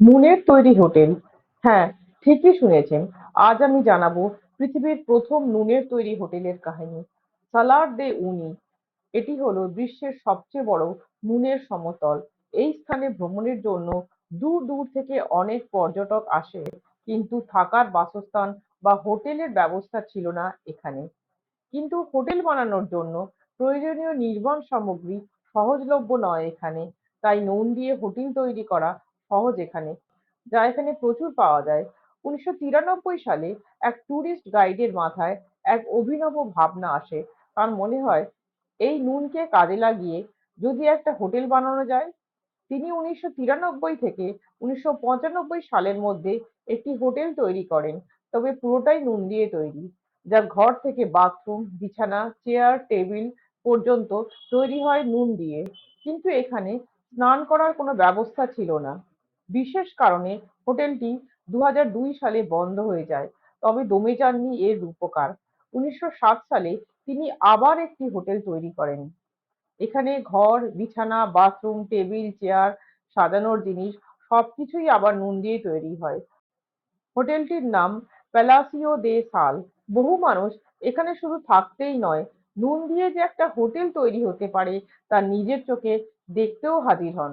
নুনের তৈরি হোটেল। হ্যাঁ, ঠিকই শুনেছেন। আজ আমি জানাবো পৃথিবীর প্রথম নুনের তৈরি হোটেলের কাহিনী, সালার দে উনি। এটি হলো বিশ্বের সবচেয়ে বড় নুনের সমতল। এই স্থানে ভ্রমণের জন্য দূর দূর থেকে অনেক পর্যটক আসে, কিন্তু থাকার বাসস্থান বা হোটেলের ব্যবস্থা ছিল না এখানে। কিন্তু হোটেল বানানোর জন্য প্রয়োজনীয় নির্মাণ সামগ্রী সহজলভ্য নয় এখানে। তাই নুন দিয়ে হোটেল তৈরি করা সহজ এখানে, যা এখানে প্রচুর পাওয়া যায়। ১৯৯৩ সালে এক ট্যুরিস্ট গাইডের মাথায় এক অভিনব ভাবনা আসে। তার মনে হয় এই নুনকে কাজে লাগিয়ে যদি একটা হোটেল বানানো যায়। তিনি ১৯৯৩ থেকে ১৯৯৫ সালের মধ্যে একটি হোটেল তৈরি করেন, তবে পুরোটাই নুন দিয়ে তৈরি। যা ঘর থেকে বাথরুম, বিছানা, চেয়ার, টেবিল পর্যন্ত তৈরি হয় নুন দিয়ে। কিন্তু এখানে স্নান করার কোনো ব্যবস্থা ছিল না। বিশেষ কারণে হোটেলটি ২০০২ সালে বন্ধ হয়ে যায়। তবে দমে যাননি এর রূপকার। ১৯০৭ সালে তিনি আবার একটি হোটেল তৈরি করেন। এখানে ঘর, বিছানা, বাথরুম, টেবিল, চেয়ার, সাজানোর জিনিস সবকিছুই আবার নুন দিয়ে তৈরি হয়। হোটেলটির নাম প্যালাসিও দে সাল। বহু মানুষ এখানে শুধু থাকতেই নয়, নুন দিয়ে যে একটা হোটেল তৈরি হতে পারে তা নিজের চোখে দেখতেও হাজির হন।